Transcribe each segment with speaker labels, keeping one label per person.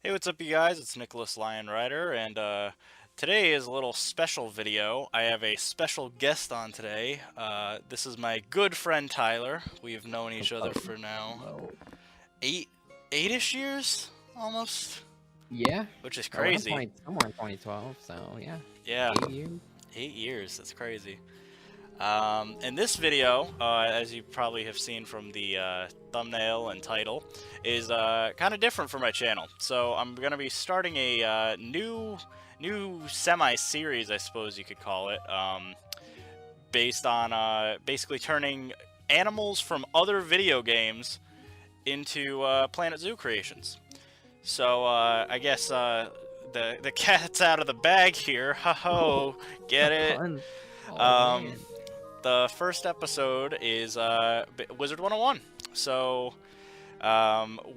Speaker 1: Hey, what's up, you guys? It's IAmTheLionRider, and today is a little special video. I have a special guest on today. This is my good friend Tyler. We've known each other for now
Speaker 2: Hello.
Speaker 1: eight-ish years, almost,
Speaker 2: Yeah,
Speaker 1: which is
Speaker 2: around
Speaker 1: crazy.
Speaker 2: somewhere in 2012. So yeah,
Speaker 1: Yeah,
Speaker 2: 8 years.
Speaker 1: 8 years. That's crazy. In this video, as you probably have seen from the thumbnail and title, is kind of different for my channel. So I'm going to be starting a new semi-series, I suppose you could call it, based on basically turning animals from other video games into Planet Zoo creations. So I guess the cat's out of the bag here. Ho-ho, get it?
Speaker 2: Fun. Oh
Speaker 1: Um,
Speaker 2: man.
Speaker 1: the first episode is Wizard101. So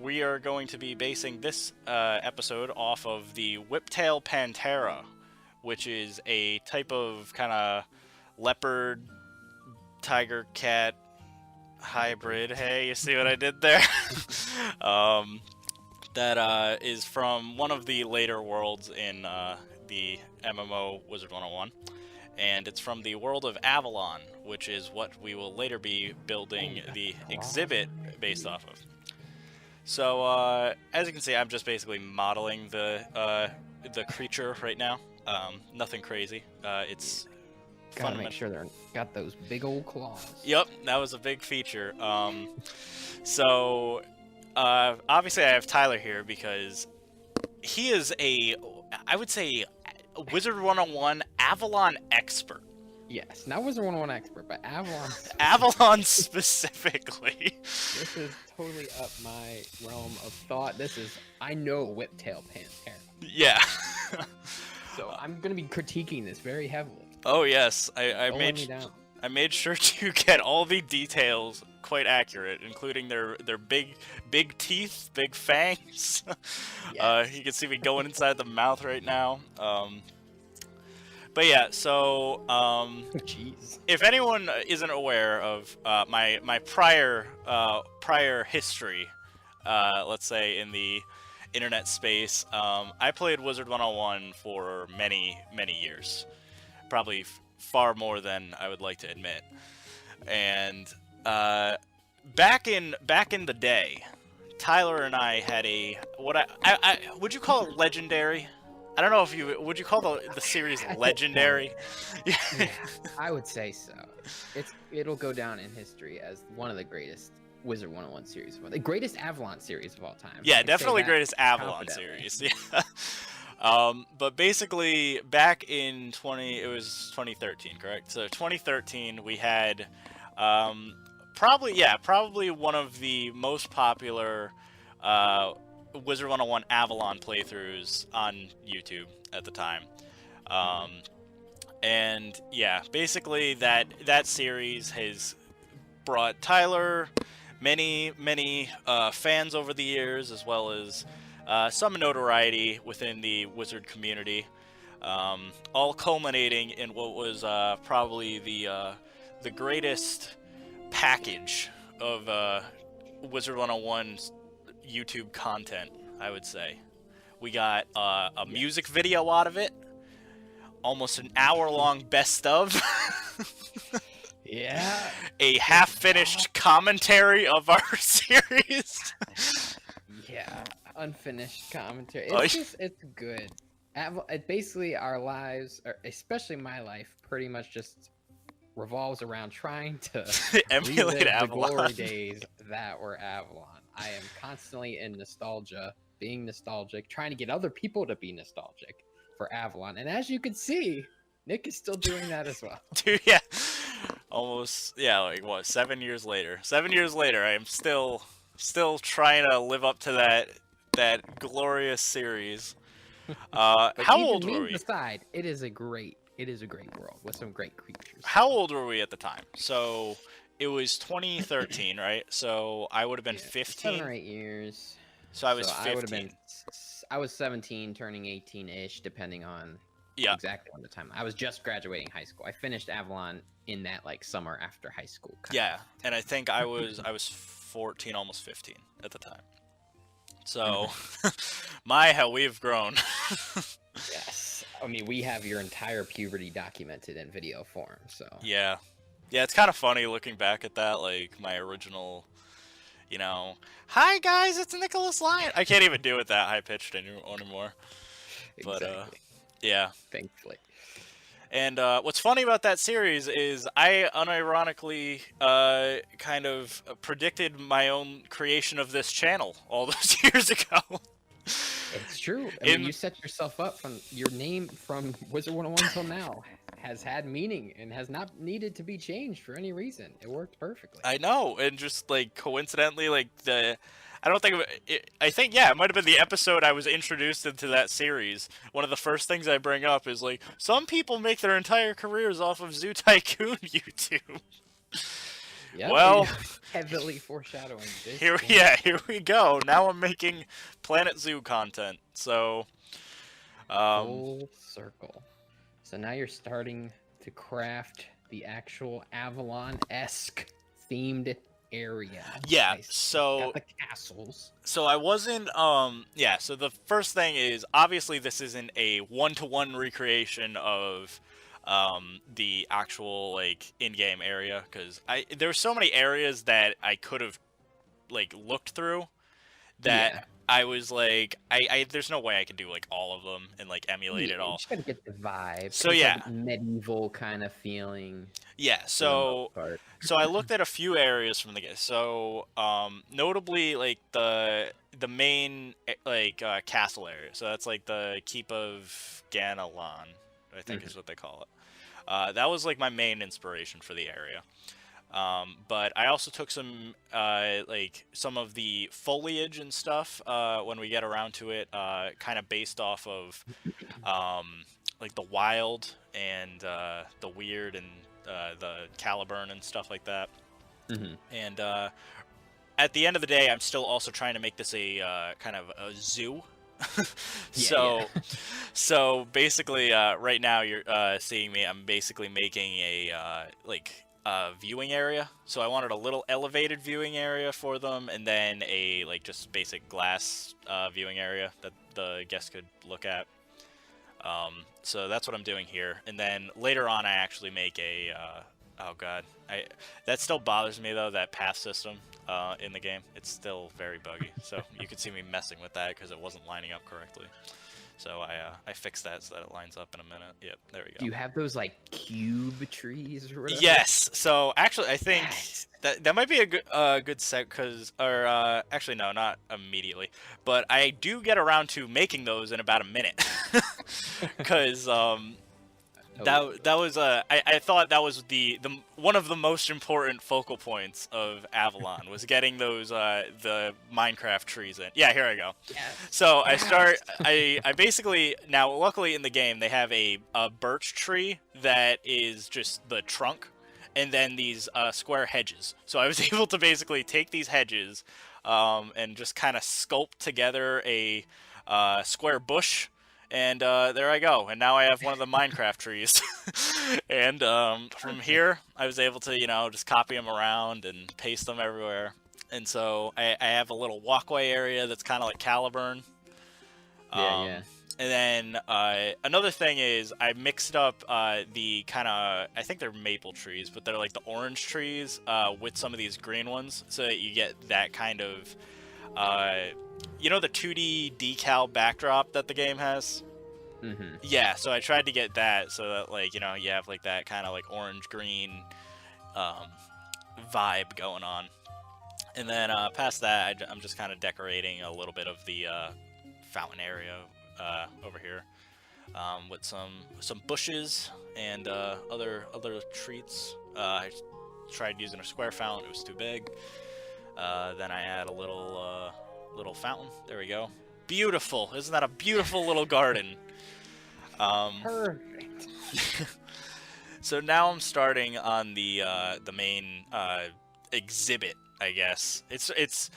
Speaker 1: we are going to be basing this episode off of the Whiptail Pantera, which is a type of kind of leopard, tiger, cat hybrid. Hey, you see what I did there? That is from one of the later worlds in the MMO Wizard101. And it's from the world of Avalon, which is what we will later be building the exhibit based off of. So, as you can see, I'm just basically modeling the creature right now. Nothing crazy. It's
Speaker 2: Gotta make sure they're got those big old claws.
Speaker 1: Yep, that was a big feature. So, obviously I have Tyler here because he is I would say, Wizard101 Avalon expert.
Speaker 2: Yes, not Wizard101 expert, but Avalon.
Speaker 1: Avalon specifically.
Speaker 2: This is totally up my realm of thought. I know Whiptail Pantera.
Speaker 1: Yeah.
Speaker 2: So I'm gonna be critiquing this very heavily.
Speaker 1: Oh yes, I
Speaker 2: Don't let me down.
Speaker 1: made sure to get all the details quite accurate, including their big teeth, big fangs.
Speaker 2: Yes.
Speaker 1: You can see me going inside the mouth right now. But yeah, so
Speaker 2: Jeez.
Speaker 1: if anyone isn't aware of my prior history, let's say in the internet space, I played Wizard101 for many years, probably far more than I would like to admit. And back in the day, Tyler and I had I would you call it legendary? I don't know if would you call the series legendary?
Speaker 2: Yeah, I would say so. It'll go down in history as one of the greatest Wizard101 series, the greatest Avalon series of all time.
Speaker 1: Yeah, definitely greatest Avalon series. Yeah. But basically, back in it was 2013, correct? So 2013, we had probably one of the most popular Wizard101 Avalon playthroughs on YouTube at the time. And yeah, basically that series has brought Tyler many fans over the years, as well as some notoriety within the Wizard community, all culminating in what was probably the greatest package of Wizard101's YouTube content, I would say. We got a music video out of it, almost an hour-long best of.
Speaker 2: Yeah.
Speaker 1: A half-finished commentary of our series.
Speaker 2: Yeah, unfinished commentary. It's good. Basically, our lives, or especially my life, pretty much just revolves around trying to
Speaker 1: emulate
Speaker 2: the
Speaker 1: Avalon.
Speaker 2: glory days that were Avalon. I am constantly in nostalgia, being nostalgic, trying to get other people to be nostalgic for Avalon. And as you can see, Nick is still doing that as well.
Speaker 1: Dude, yeah. Almost, yeah, like what, 7 years later. 7 years later, I am still trying to live up to that glorious series. How old were we?
Speaker 2: Aside, it is a great world with some great creatures.
Speaker 1: How old were we at the time? So it was 2013, right? So I would have been 15.
Speaker 2: 7 or 8 years.
Speaker 1: So I was 15.
Speaker 2: I would have been. I was 17, turning 18-ish, depending on exactly on the time. I was just graduating high school. I finished Avalon in that summer after high school.
Speaker 1: Yeah, and I think I was 14, almost 15 at the time. So, my, how we've grown.
Speaker 2: Yes. I mean, we have your entire puberty documented in video form, so.
Speaker 1: Yeah. Yeah, it's kind of funny looking back at that, like, my original, you know, hi guys, it's Nicholas Lyon. I can't even do it that high-pitched anymore. But,
Speaker 2: Exactly.
Speaker 1: yeah.
Speaker 2: Thankfully.
Speaker 1: And what's funny about that series is I unironically kind of predicted my own creation of this channel all those years ago.
Speaker 2: It's true. I mean, you set yourself up from your name from Wizard101 till now has had meaning and has not needed to be changed for any reason. It worked perfectly.
Speaker 1: I know, and just like coincidentally, like I don't think I think yeah, it might have been the episode I was introduced into that series. One of the first things I bring up is like some people make their entire careers off of Zoo Tycoon YouTube.
Speaker 2: Yeah,
Speaker 1: well,
Speaker 2: heavily foreshadowing this.
Speaker 1: Here we go. Now I'm making Planet Zoo content. So,
Speaker 2: full circle. So now you're starting to craft the actual Avalon-esque themed area.
Speaker 1: Yeah. So
Speaker 2: got the castles.
Speaker 1: So I wasn't. Yeah. So the first thing is obviously this isn't a one-to-one recreation of the actual like in-game area, because there were so many areas that I could have like looked through that I was like there's no way I could do like all of them and like emulate it all.
Speaker 2: You just gotta get the vibe.
Speaker 1: So
Speaker 2: it's
Speaker 1: yeah,
Speaker 2: like medieval kind of feeling.
Speaker 1: Yeah, so I looked at a few areas from the game. So notably like the main like castle area. So that's like the Keep of Ganelon, I think is what they call it. That was like my main inspiration for the area. But I also took some like some of the foliage and stuff when we get around to it, kind of based off of like the wild and the weird and the Caliburn and stuff like that. And at the end of the day, I'm still also trying to make this a kind of a zoo. So basically, right now you're seeing me. I'm basically making a viewing area. So I wanted a little elevated viewing area for them, and then a like just basic glass viewing area that the guests could look at. So that's what I'm doing here. And then later on, I actually make a oh god, that still bothers me though, that path system in the game. It's still very buggy. So you could see me messing with that because it wasn't lining up correctly. So I fixed that so that it lines up in a minute. Yep, there we go.
Speaker 2: Do you have those like cube trees or whatever?
Speaker 1: Yes. So actually, I think that might be a good set, actually no, not immediately, but I do get around to making those in about a minute, because that was I thought that was the one of the most important focal points of Avalon was getting those the Minecraft trees in. Yeah, here I go. Yes. So I basically, now luckily in the game they have a birch tree that is just the trunk, and then these square hedges. So I was able to basically take these hedges and just kind of sculpt together a square bush. And there I go, and now I have one of the Minecraft trees. And from here, I was able to, just copy them around and paste them everywhere. And so I have a little walkway area that's kind of like Caliburn. And then another thing is I mixed up the kind of, I think they're maple trees, but they're like the orange trees with some of these green ones, so that you get that kind of... the 2D decal backdrop that the game has? Yeah, so I tried to get that so that, you have, like, that kind of, like, orange-green vibe going on. And then past that, I'm just kind of decorating a little bit of the fountain area over here with some bushes and other treats. I tried using a square fountain. It was too big. Then I add a little fountain. There we go. Beautiful. Isn't that a beautiful little garden?
Speaker 2: Perfect.
Speaker 1: So now I'm starting on the main exhibit, I guess. It's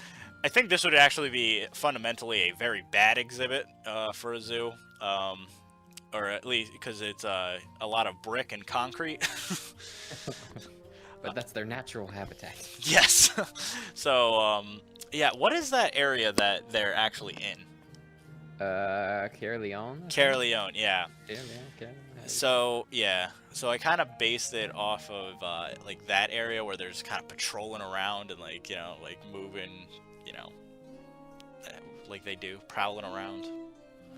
Speaker 1: I think this would actually be fundamentally a very bad exhibit for a zoo, or at least because it's a lot of brick and concrete.
Speaker 2: But that's their natural habitat.
Speaker 1: Yes. So Yeah, what is that area that they're actually in?
Speaker 2: Leon.
Speaker 1: Leone, yeah.
Speaker 2: Leon.
Speaker 1: So yeah, so I kind of based it off of like that area where there's kind of patrolling around and like like moving, you know, like they do, prowling around.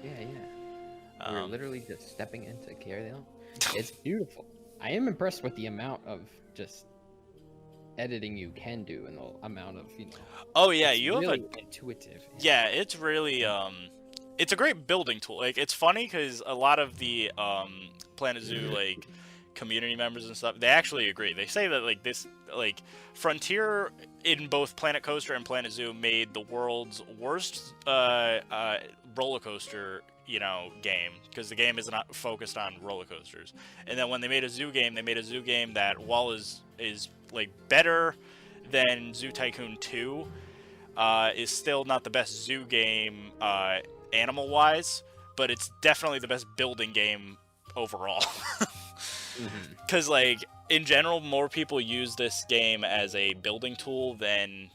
Speaker 2: Yeah, yeah. We're literally just stepping into Leon. It's beautiful. I am impressed with the amount of just editing you can do and the amount of
Speaker 1: Oh yeah,
Speaker 2: it's
Speaker 1: you
Speaker 2: really
Speaker 1: have a
Speaker 2: intuitive.
Speaker 1: yeah. It's really it's a great building tool. Like it's funny because a lot of the Planet Zoo like community members and stuff, they actually agree. They say that like this like Frontier in both Planet Coaster and Planet Zoo made the world's worst roller coaster game, because the game is not focused on roller coasters. And then when they made a zoo game, they made a zoo game that while is like better than Zoo Tycoon 2, is still not the best zoo game animal wise, but it's definitely the best building game overall. Because like in general, more people use this game as a building tool than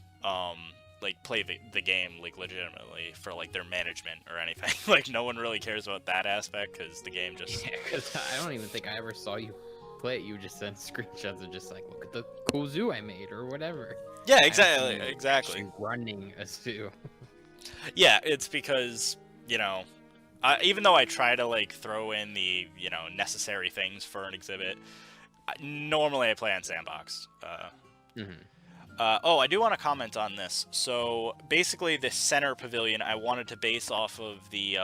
Speaker 1: like play the game like legitimately for like their management or anything. Like no one really cares about that aspect because the game just
Speaker 2: because I don't even think I ever saw you play it. You just sent screenshots of just like, look at the cool zoo I made or whatever.
Speaker 1: Yeah, exactly.
Speaker 2: Running a zoo.
Speaker 1: Yeah, it's because even though I try to like throw in the necessary things for an exhibit, normally I play on Sandbox. Oh, I do want to comment on this. So basically, this center pavilion I wanted to base off of the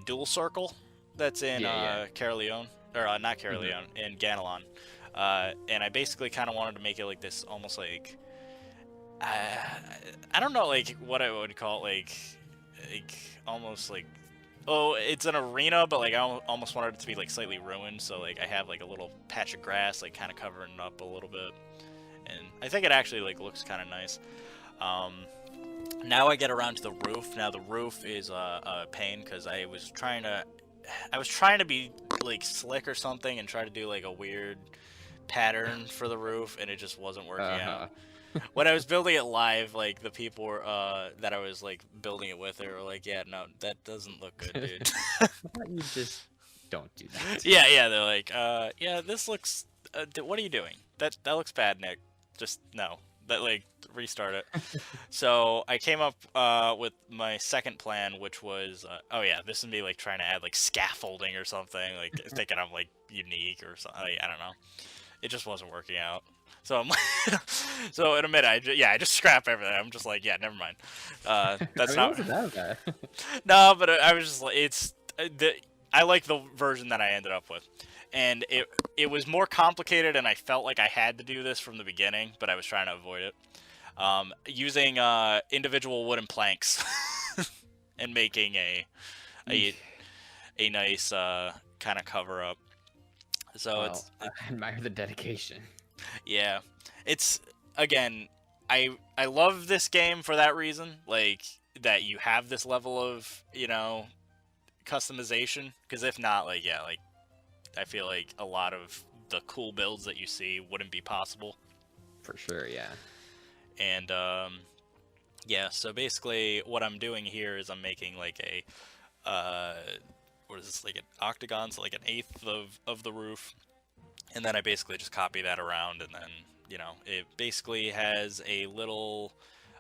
Speaker 1: dual circle that's in Leone, or not Leone, in Ganelon. And I basically kind of wanted to make it like this, almost like I don't know, like what I would call it, like almost like, oh, it's an arena, but like I almost wanted it to be like slightly ruined. So like I have like a little patch of grass, like kind of covering it up a little bit, and I think it actually like looks kind of nice. Now I get around to the roof. Now the roof is a pain because I was trying to be like slick or something and try to do like a weird pattern for the roof, and it just wasn't working out. When I was building it live, like the people were, that I was like building it with, they were like, "Yeah, no, that doesn't look good, dude."
Speaker 2: You just don't do that.
Speaker 1: Yeah, they're like, "Yeah, this looks. What are you doing? That looks bad, Nick. Just no. That like restart it." So I came up with my second plan, which was, oh yeah, this would be like trying to add like scaffolding or something, like thinking I'm like unique or something. I don't know. It just wasn't working out. So I'm like, so in a minute, I just scrap everything. I'm just like, yeah, never mind. That's not.
Speaker 2: Wasn't that bad.
Speaker 1: No, but I was just like, I like the version that I ended up with, and it was more complicated, and I felt like I had to do this from the beginning, but I was trying to avoid it. Using individual wooden planks and making a nice kind of cover up. So
Speaker 2: I admire the dedication.
Speaker 1: Yeah, it's again, I love this game for that reason, like that you have this level of customization. Because if not, like like I feel like a lot of the cool builds that you see wouldn't be possible.
Speaker 2: For sure, yeah.
Speaker 1: And yeah, so basically what I'm doing here is I'm making like a what is this, like an octagon, so like an eighth of the roof. And then I basically just copy that around, and then, it basically has a little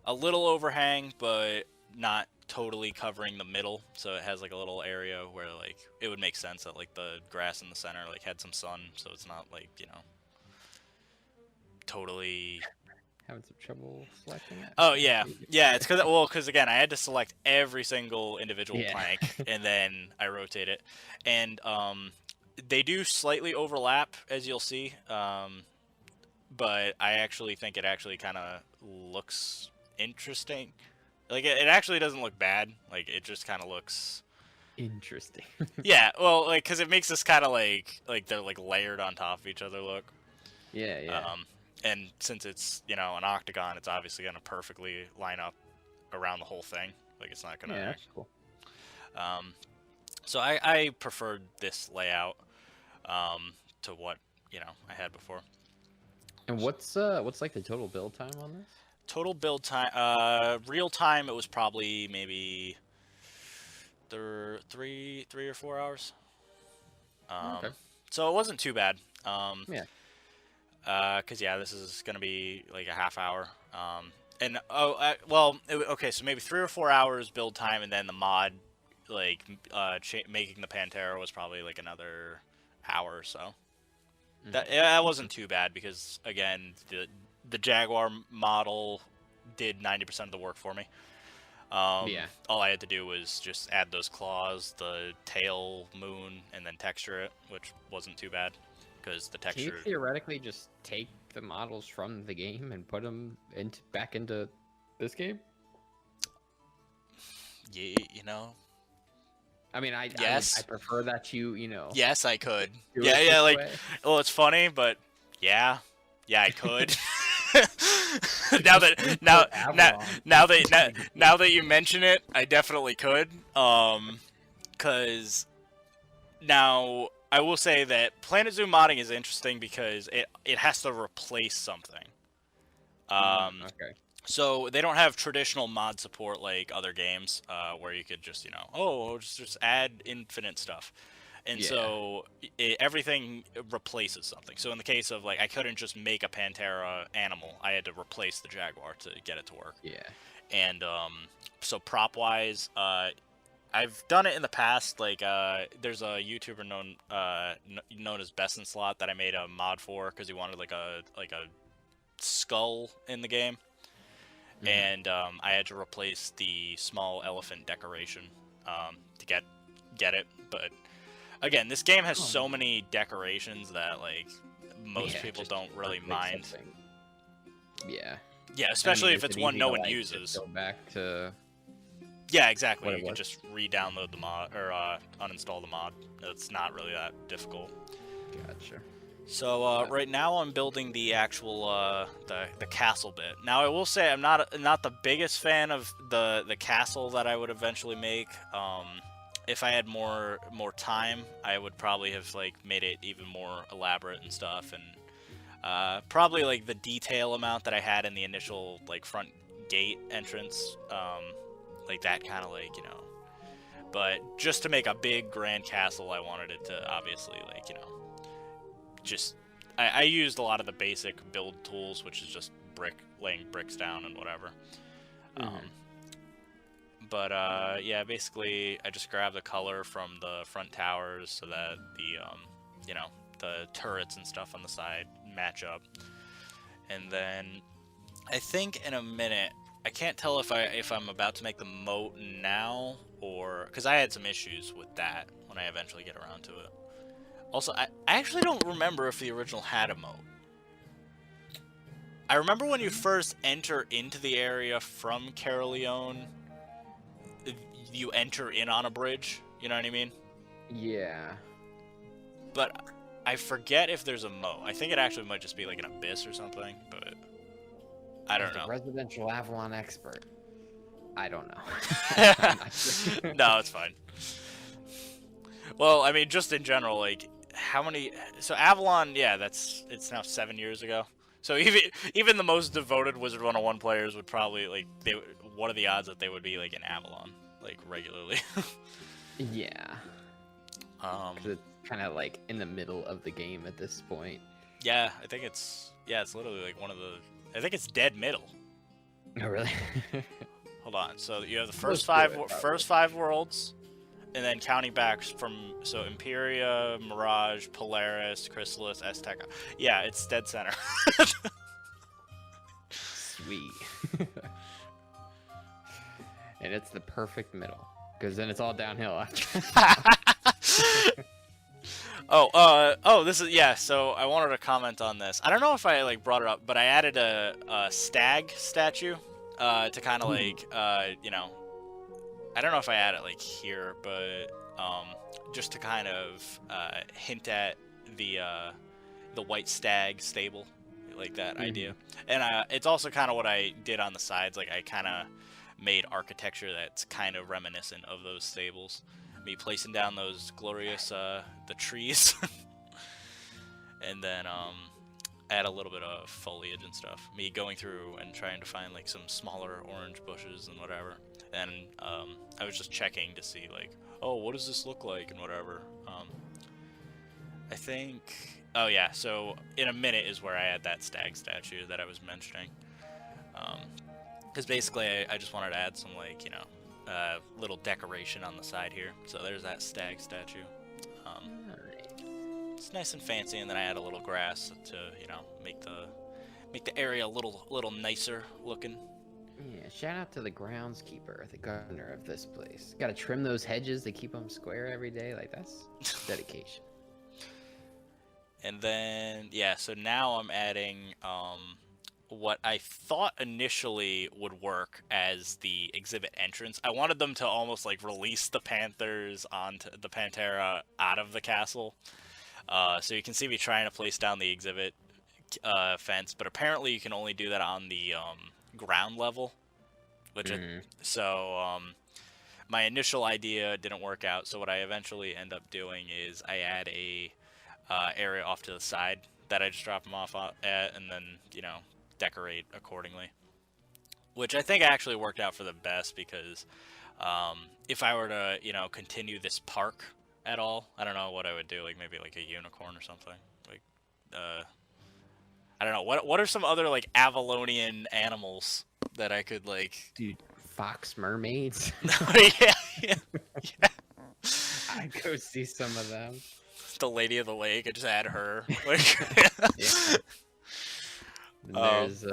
Speaker 1: overhang, but not totally covering the middle. So it has like a little area where like it would make sense that like the grass in the center like had some sun, so it's not like, totally
Speaker 2: Having some trouble selecting it.
Speaker 1: Oh yeah, it's because again I had to select every single individual plank and then I rotate it, and they do slightly overlap, as you'll see, but I actually think it actually kind of looks interesting. Like it actually doesn't look bad. Like it just kind of looks
Speaker 2: interesting.
Speaker 1: Yeah, well, like because it makes this kind of like they're like layered on top of each other look.
Speaker 2: Yeah.
Speaker 1: And since it's an octagon, it's obviously gonna perfectly line up around the whole thing. Like it's not gonna.
Speaker 2: Yeah, that's cool.
Speaker 1: So I preferred this layout to what I had before.
Speaker 2: And what's like the total build time on this?
Speaker 1: total build time, real time, it was probably maybe 3 or 4 hours.
Speaker 2: Okay.
Speaker 1: So it wasn't too bad.
Speaker 2: Yeah.
Speaker 1: Cause yeah, this is gonna be like a half hour. Okay, so maybe 3 or 4 hours build time, and then the mod, like, making the Pantera was probably like another hour or so. That wasn't too bad because again, the Jaguar model did 90% of the work for me.
Speaker 2: Yeah.
Speaker 1: All I had to do was just add those claws, the tail, moon, and then texture it, which wasn't too bad because the
Speaker 2: Can you
Speaker 1: texture.
Speaker 2: theoretically just take the models from the game and put them back into this game?
Speaker 1: Yeah, you know.
Speaker 2: I mean,
Speaker 1: Yes.
Speaker 2: I prefer that you
Speaker 1: Yes, I could.
Speaker 2: do
Speaker 1: Yeah,
Speaker 2: it
Speaker 1: yeah.
Speaker 2: this
Speaker 1: Like,
Speaker 2: way.
Speaker 1: well, it's funny, but yeah, I could. now that now now
Speaker 2: Avalon.
Speaker 1: now that you mention it, I definitely could. Cause now I will say that Planet Zoo modding is interesting because it has to replace something.
Speaker 2: Okay.
Speaker 1: So they don't have traditional mod support like other games, where you could just just add infinite stuff. And
Speaker 2: Yeah.
Speaker 1: so everything replaces something. So in the case of, like, I couldn't just make a Pantera animal. I had to replace the Jaguar to get it to work.
Speaker 2: Yeah.
Speaker 1: And so prop-wise, I've done it in the past. Like, there's a YouTuber known as Best in Slot that I made a mod for because he wanted like a skull in the game. And I had to replace the small elephant decoration to get it. But again, this game has so many decorations that, like, most people don't really mind.
Speaker 2: Something. Yeah.
Speaker 1: Yeah, especially if
Speaker 2: is
Speaker 1: it's
Speaker 2: it
Speaker 1: one
Speaker 2: easy
Speaker 1: no
Speaker 2: to,
Speaker 1: one
Speaker 2: like,
Speaker 1: uses.
Speaker 2: just go back to
Speaker 1: Yeah, exactly.
Speaker 2: what it
Speaker 1: You can
Speaker 2: was?
Speaker 1: just re-download the mod or uninstall the mod. It's not really that difficult.
Speaker 2: Gotcha.
Speaker 1: So right now I'm building the actual the castle bit. Now I will say I'm not the biggest fan of the castle that I would eventually make. If I had more time, I would probably have, like, made it even more elaborate and stuff, and probably, like, the detail amount that I had in the initial, like, front gate entrance, like that kind of, like, But just to make a big grand castle, I wanted it to obviously, like, just I used a lot of the basic build tools, which is just laying bricks down and whatever. But yeah, basically I just grabbed the color from the front towers so that the turrets and stuff on the side match up. And then I think in a minute, I can't tell if I'm about to make the moat now, or because I had some issues with that when I eventually get around to it. Also, I actually don't remember if the original had a moat. I remember when you first enter into the area from Caerleon, you enter in on a bridge. You know what I mean?
Speaker 2: Yeah.
Speaker 1: But I forget if there's a moat. I think it actually might just be like an abyss or something, but I don't know.
Speaker 2: Residential Avalon expert. I don't know.
Speaker 1: No, it's fine. Well, I mean, just in general, like, how many? So Avalon, yeah, it's now 7 years ago. So even the most devoted Wizard101 players would probably, like, what are the odds that they would be, like, in Avalon, like, regularly?
Speaker 2: Yeah. 'Cause it's kind of like in the middle of the game at this point.
Speaker 1: Yeah, I think it's literally like one of the. I think it's dead middle.
Speaker 2: Oh, really?
Speaker 1: Hold on. So you have the
Speaker 2: Let's
Speaker 1: first five worlds, and then counting back from Imperia, Mirage, Polaris, Chrysalis, Azteca. Yeah, it's dead center.
Speaker 2: Sweet. And it's the perfect middle, because then it's all downhill after.
Speaker 1: This is, yeah, so I wanted to comment on this. I don't know if I, like, brought it up, but I added a stag statue to kind of, like, I don't know if I add it, like, here, but just to kind of hint at the white stag stable, like that idea. And it's also kind of what I did on the sides. Like, I kind of made architecture that's kind of reminiscent of those stables. Me placing down those glorious the trees, and then add a little bit of foliage and stuff. Me going through and trying to find like some smaller orange bushes and whatever. And I was just checking to see like, oh, what does this look like and whatever. I think, oh yeah, so in a minute is where I add that stag statue that I was mentioning. Because basically I just wanted to add some like, you know, little decoration on the side here. So there's that stag statue. It's nice and fancy, and then I add a little grass to, you know, make the area a little nicer looking.
Speaker 2: Yeah, shout out to the groundskeeper, the gardener of this place. Got to trim those hedges to keep them square every day. Like, that's dedication.
Speaker 1: And then, yeah, so now I'm adding what I thought initially would work as the exhibit entrance. I wanted them to almost like release the Panthers onto the Pantera out of the castle. So you can see me trying to place down the exhibit fence, but apparently you can only do that on the ground level. Which my initial idea didn't work out. So what I eventually end up doing is I add a area off to the side that I just drop them off at, and then, you know, decorate accordingly. Which I think actually worked out for the best, because if I were to, you know, continue this park at all, I don't know what I would do, like maybe like a unicorn or something. Like, I don't know, what are some other like Avalonian animals that I could like...
Speaker 2: Dude, fox mermaids?
Speaker 1: yeah.
Speaker 2: I'd go see some of them.
Speaker 1: The Lady of the Lake, I just add her. Like,
Speaker 2: yeah. There's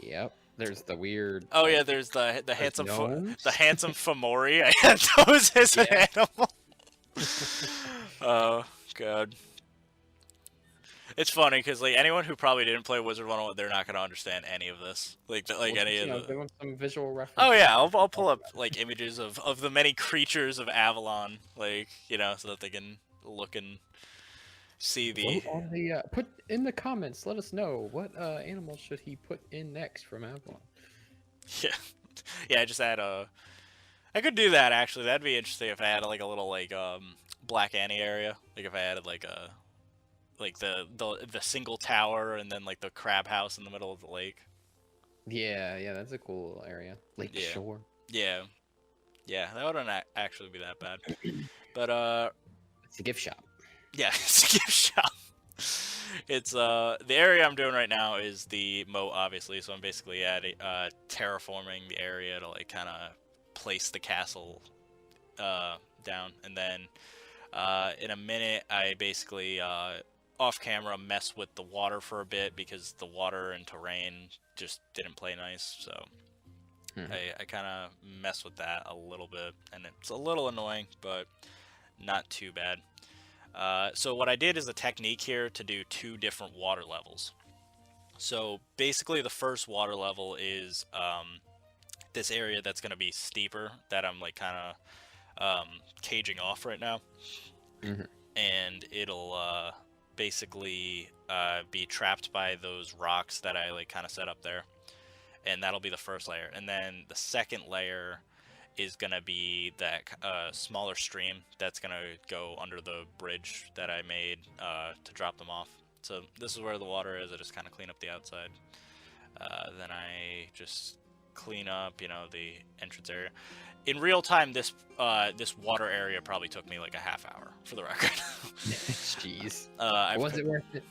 Speaker 2: yep. There's the weird.
Speaker 1: Oh yeah, there's the handsome Fomori. I had those as an animal. Oh god. It's funny because like anyone who probably didn't play Wizard101, they're not gonna understand any of this. Like any of the.
Speaker 2: They want some visual reference.
Speaker 1: Oh yeah, I'll pull up like images of the many creatures of Avalon, like, you know, so that they can look and see the.
Speaker 2: Vote on the put in the comments. Let us know what animal should he put in next from Avalon.
Speaker 1: Yeah, yeah. I just add a. I could do that actually. That'd be interesting if I had like a little like Black Annie area. Like if I added like a. Like the single tower and then like the crab house in the middle of the lake.
Speaker 2: Yeah, that's a cool area. Lake shore.
Speaker 1: Yeah, that wouldn't actually be that bad. But
Speaker 2: it's a gift shop.
Speaker 1: Yeah, it's a gift shop. It's the area I'm doing right now is the moat, obviously. So I'm basically terraforming the area to like kind of place the castle down, and then in a minute I basically off camera mess with the water for a bit, because the water and terrain just didn't play nice, so I kind of mess with that a little bit, and it's a little annoying, but not too bad. So what I did is a technique here to do 2 different water levels. So basically the first water level is this area that's going to be steeper, that I'm like kind of caging off right now, and it'll basically be trapped by those rocks that I like kind of set up there, and that'll be the first layer. And then the second layer is gonna be that smaller stream that's gonna go under the bridge that I made to drop them off. So this is where the water is. I just kind of clean up the outside, then I just clean up, you know, the entrance area. In real time, this water area probably took me like a half hour, for the record.
Speaker 2: Jeez. Was it worth it?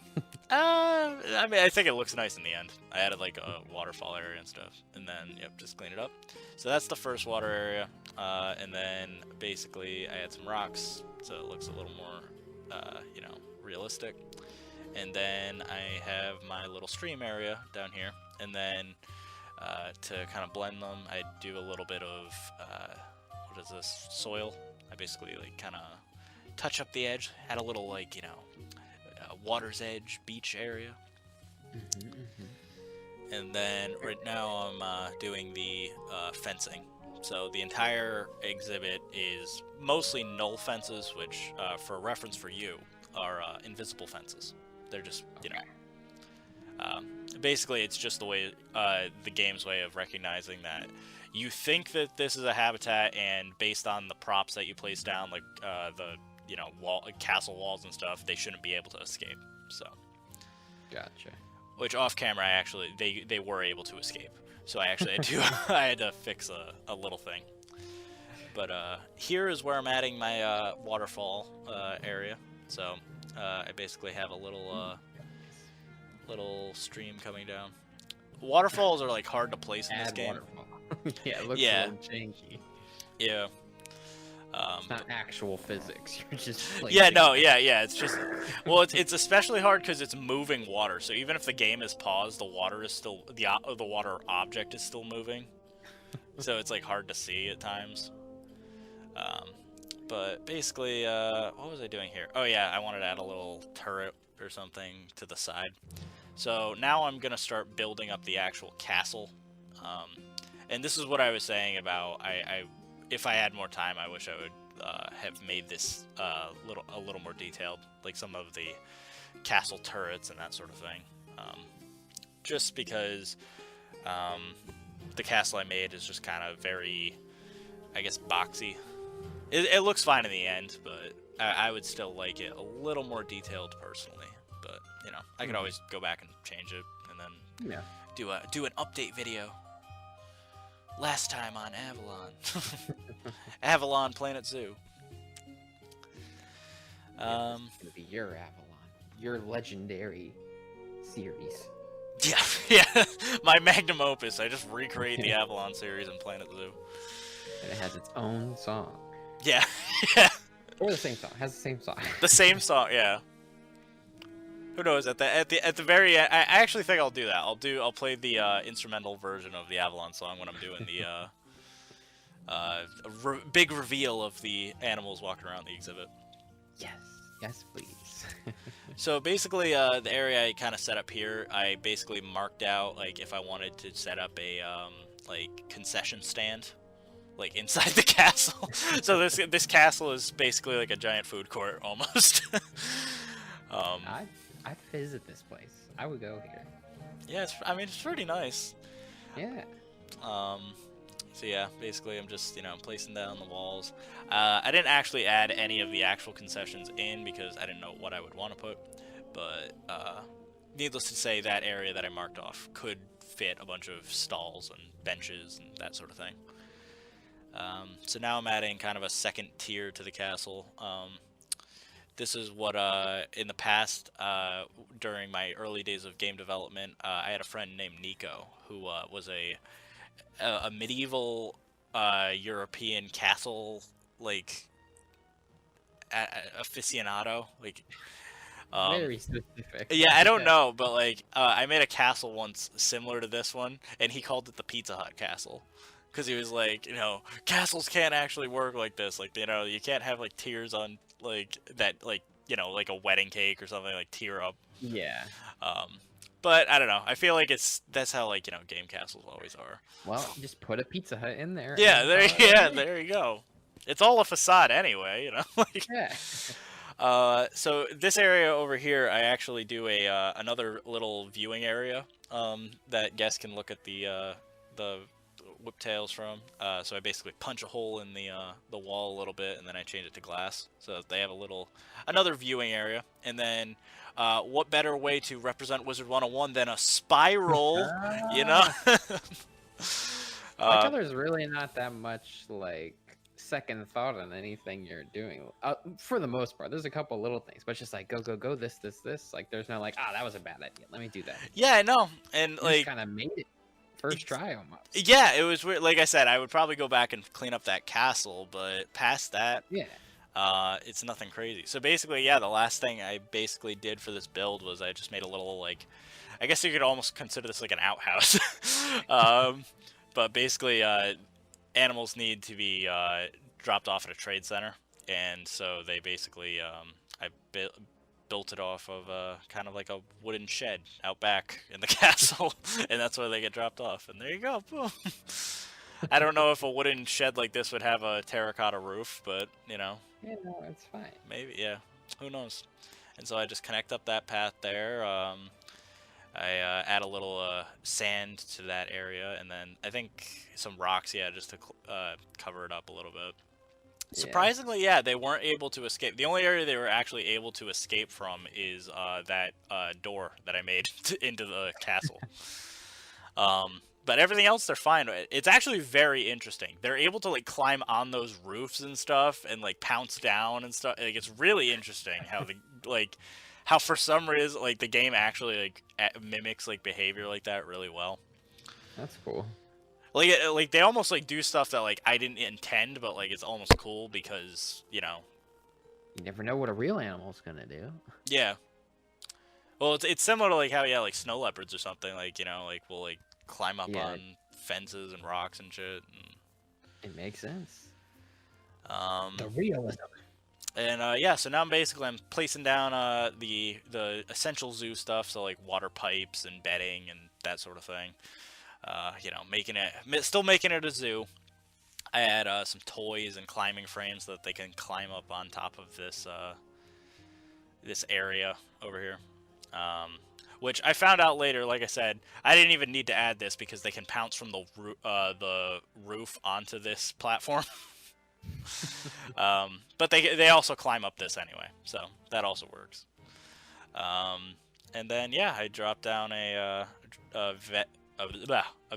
Speaker 1: I mean, I think it looks nice in the end. I added like a waterfall area and stuff, and then just clean it up. So that's the first water area, and then basically I add some rocks so it looks a little more, you know, realistic. And then I have my little stream area down here, and then to kind of blend them, I do a little bit of what is this, soil. I basically like kind of touch up the edge, add a little like, you know, water's edge beach area. And then right now I'm doing the fencing. So the entire exhibit is mostly null fences, which for reference for you are invisible fences. They're just, you know, basically it's just the way the game's way of recognizing that you think that this is a habitat, and based on the props that you place down, like the you know, castle walls and stuff, they shouldn't be able to escape. So.
Speaker 2: Gotcha.
Speaker 1: Which off camera, I actually they were able to escape. So I actually had to I had to fix a little thing. But here is where I'm adding my waterfall area. So I basically have a little stream coming down. Waterfalls are like hard to place in this game.
Speaker 2: Waterfall. Yeah, it looks
Speaker 1: Yeah.
Speaker 2: a little janky.
Speaker 1: Yeah.
Speaker 2: It's not actual physics. You're just
Speaker 1: yeah, no, yeah. It's just, well, it's especially hard because it's moving water. So even if the game is paused, the water is still the water object is still moving. So it's like hard to see at times. But basically, what was I doing here? Oh yeah, I wanted to add a little turret or something to the side. So now I'm gonna start building up the actual castle. And this is what I was saying about if I had more time, I wish I would have made this a little more detailed, like some of the castle turrets and that sort of thing. Just because the castle I made is just kind of very, I guess, boxy. It looks fine in the end, but I would still like it a little more detailed personally. But you know, I could always go back and change it, and then do an update video. Last time on Avalon. Avalon Planet Zoo.
Speaker 2: It's gonna be your Avalon. Your legendary series.
Speaker 1: Yeah, yeah. My magnum opus. I just recreate the Avalon series in Planet Zoo.
Speaker 2: And it has its own song.
Speaker 1: Yeah, yeah.
Speaker 2: Or the same song. It has the same song.
Speaker 1: The same song, yeah. Who knows? At the very end, I actually think I'll do that. I'll play the instrumental version of the Avalon song when I'm doing the big reveal of the animals walking around the exhibit.
Speaker 2: Yes, please.
Speaker 1: So basically, the area I kind of set up here, I basically marked out like if I wanted to set up a like concession stand, like inside the castle. So this castle is basically like a giant food court almost.
Speaker 2: I'd visit this place. I would go here.
Speaker 1: Yeah, I mean, it's pretty nice.
Speaker 2: Yeah.
Speaker 1: So yeah, basically I'm just, you know, placing down the walls. I didn't actually add any of the actual concessions in because I didn't know what I would want to put. But needless to say, that area that I marked off could fit a bunch of stalls and benches and that sort of thing. So now I'm adding kind of a second tier to the castle. This is what, in the past, during my early days of game development, I had a friend named Nico, who was a medieval European castle, like, aficionado. Like,
Speaker 2: very specific.
Speaker 1: Yeah, I don't know, but, like, I made a castle once similar to this one, and he called it the Pizza Hut Castle. Because he was like, you know, castles can't actually work like this. Like, you know, you can't have, like, tiers on, like, that, like, you know, like a wedding cake or something, like, tier up.
Speaker 2: Yeah.
Speaker 1: But, I don't know. I feel like that's how, like, you know, game castles always are.
Speaker 2: Well, just put a Pizza Hut in there.
Speaker 1: Yeah, there you go. It's all a facade anyway, you know? Like,
Speaker 2: yeah.
Speaker 1: So this area over here, I actually do another little viewing area that guests can look at the whiptails from. So I basically punch a hole in the wall a little bit, and then I change it to glass, so that they have another viewing area. And then, what better way to represent Wizard101 than a spiral, you know?
Speaker 2: I tell there's really not that much like second thought on anything you're doing. For the most part, there's a couple little things, but it's just like go this. Like there's no like, that was a bad idea. Let me do that.
Speaker 1: Yeah, I know, and like
Speaker 2: kind of made it. First try almost.
Speaker 1: Yeah, it was weird. Like I said, I would probably go back and clean up that castle, but past that, it's nothing crazy. So basically, yeah, the last thing I basically did for this build was I just made a little, like, I guess you could almost consider this like an outhouse. But basically, animals need to be dropped off at a trade center, and so they basically, I built it off of kind of like a wooden shed out back in the castle, and that's where they get dropped off. And there you go, boom. I don't know if a wooden shed like this would have a terracotta roof, but you know.
Speaker 2: Yeah, no, it's fine.
Speaker 1: Maybe, yeah. Who knows? And so I just connect up that path there. I add a little sand to that area, and then I think some rocks, yeah, just to cover it up a little bit. Surprisingly, yeah, they weren't able to escape. The only area they were actually able to escape from is that door that I made into the castle. But everything else they're fine with. It's actually very interesting. They're able to like climb on those roofs and stuff and like pounce down and stuff. Like it's really interesting how the like how for some reason like the game actually like mimics like behavior like that really well.
Speaker 2: That's cool.
Speaker 1: Like they almost like do stuff that like I didn't intend, but like it's almost cool because you know.
Speaker 2: You never know what a real animal's gonna do.
Speaker 1: Yeah. Well, it's similar to like how like snow leopards or something like like will like climb up on fences and rocks and shit. And,
Speaker 2: it makes sense.
Speaker 1: The
Speaker 2: realism.
Speaker 1: And so now I'm placing down the essential zoo stuff, so like water pipes and bedding and that sort of thing. Still making it a zoo. I add some toys and climbing frames so that they can climb up on top of this this area over here. Which I found out later. Like I said, I didn't even need to add this because they can pounce from the roof onto this platform. But they also climb up this anyway, so that also works. And then I dropped down a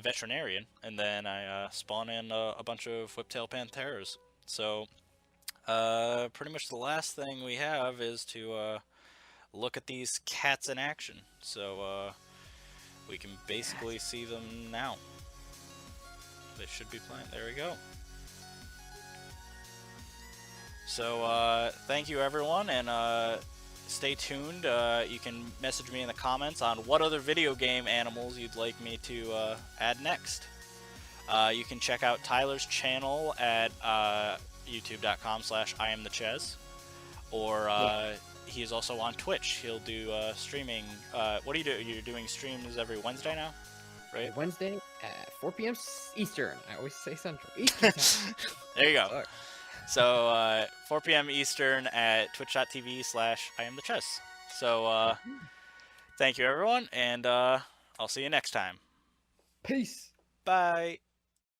Speaker 1: veterinarian, and then I spawn in a bunch of Whiptail Panteras. So pretty much the last thing we have is to look at these cats in action. So we can basically see them now. They should be playing. There we go. So thank you everyone, and stay tuned. You can message me in the comments on what other video game animals you'd like me to add next. You can check out Tyler's channel at youtube.com/IAmTheChezz, or he is also on Twitch. He'll do streaming. What do you do? You're doing streams every Wednesday now, right?
Speaker 2: Wednesday at 4 p.m. Eastern. I always say Central. Eastern time.
Speaker 1: There you go. So 4 p.m. Eastern at twitch.tv/IAmTheChezz. So thank you everyone, and I'll see you next time.
Speaker 2: Peace.
Speaker 1: Bye.